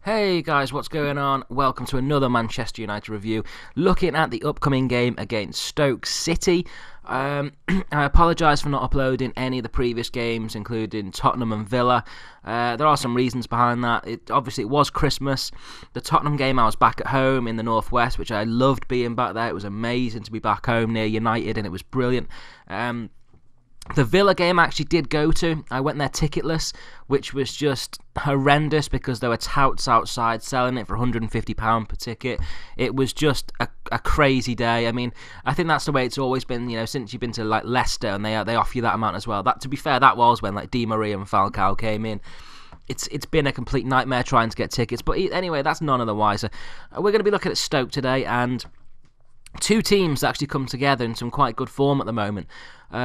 Hey guys, what's going on? Welcome to another Manchester United review, looking at the upcoming game against Stoke City. I apologise for not uploading any of the previous games, including Tottenham and Villa. There are some reasons behind that. Obviously, it was Christmas. The Tottenham game, I was back at home in the northwest, which I loved being back there. It was amazing to be back home near United, and it was brilliant. The Villa game I actually did go to. I went there ticketless, which was just horrendous because there were touts outside selling it for £150 per ticket. It was just a crazy day. I mean, I think that's the way it's always been, since you've been to like Leicester and they offer you that amount as well. That, to be fair, that was when like Di Maria and Falcao came in. It's been a complete nightmare trying to get tickets. But anyway, that's none of the wiser. We're going to be looking at Stoke today, and two teams that actually come together in some quite good form at the moment.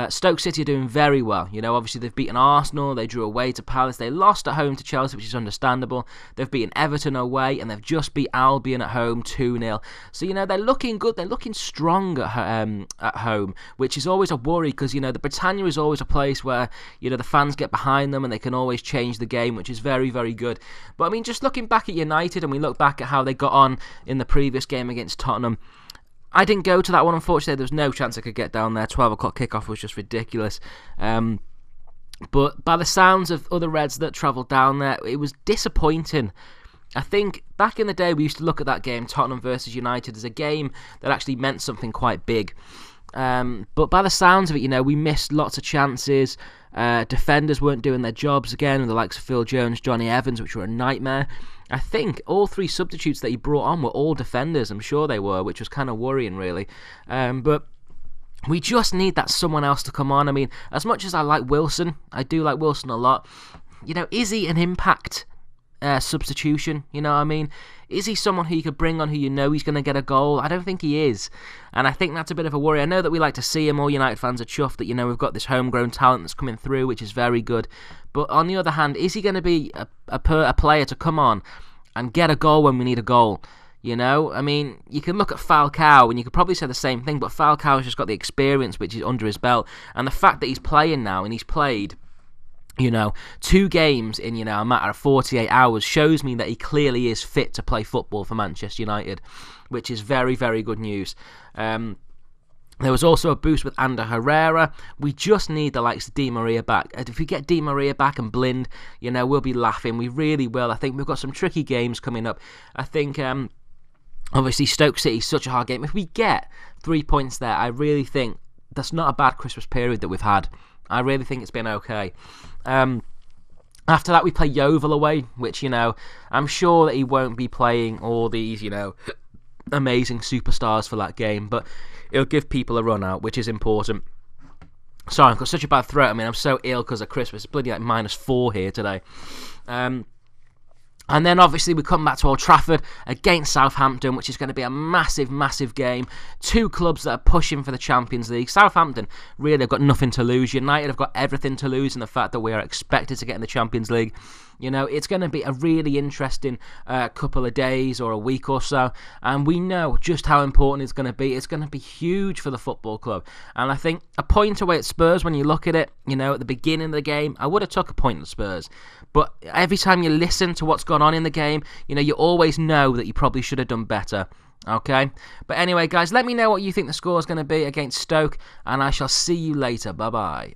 Stoke City are doing very well. Obviously they've beaten Arsenal, they drew away to Palace, they lost at home to Chelsea, which is understandable. They've beaten Everton away, and they've just beat Albion at home 2-0. So, they're looking good, they're looking strong at home, which is always a worry because, the Britannia is always a place where, the fans get behind them and they can always change the game, which is very, very good. But, just looking back at United, and we look back at how they got on in the previous game against Tottenham, I didn't go to that one, unfortunately. There was no chance I could get down there. 12 o'clock kickoff was just ridiculous. But by the sounds of other Reds that travelled down there, it was disappointing. I think back in the day we used to look at that game, Tottenham versus United, as a game that actually meant something quite big. But by the sounds of it, we missed lots of chances. Defenders weren't doing their jobs again, with the likes of Phil Jones, Johnny Evans, which were a nightmare. I think all three substitutes that he brought on were all defenders. I'm sure they were, which was kind of worrying, really. But we just need that someone else to come on. I mean, as much as I like Wilson, I do like Wilson a lot. Is he an impact substitution? Is he someone who you could bring on who he's going to get a goal? I don't think he is, and I think that's a bit of a worry. I know that we like to see him. All United fans are chuffed that we've got this homegrown talent that's coming through, which is very good. But on the other hand, is he going to be a player to come on and get a goal when we need a goal? You can look at Falcao, and you could probably say the same thing, but Falcao's just got the experience which is under his belt, and the fact that he's playing now, and he's played 2 games in, a matter of 48 hours shows me that he clearly is fit to play football for Manchester United, which is very, very good news. There was also a boost with Ander Herrera. We just need the likes of Di Maria back. If we get Di Maria back and Blind, we'll be laughing. We really will. I think we've got some tricky games coming up. I think, obviously, Stoke City is such a hard game. If we get 3 points there, I really think that's not a bad Christmas period that we've had. I really think it's been okay. After that, we play Yeovil away, which, I'm sure that he won't be playing all these, amazing superstars for that game, but it'll give people a run out, which is important. Sorry, I've got such a bad throat. I'm so ill because of Christmas. It's bloody like -4 here today. And then obviously we come back to Old Trafford against Southampton, which is going to be a massive, massive game. 2 clubs that are pushing for the Champions League. Southampton really have got nothing to lose. United have got everything to lose in the fact that we are expected to get in the Champions League. It's going to be a really interesting couple of days or a week or so. And we know just how important it's going to be. It's going to be huge for the football club. And I think a point away at Spurs, when you look at it, at the beginning of the game, I would have took a point at Spurs. But every time you listen to what's gone on in the game, you always know that you probably should have done better. Okay? But anyway, guys, let me know what you think the score is going to be against Stoke, and I shall see you later. Bye-bye.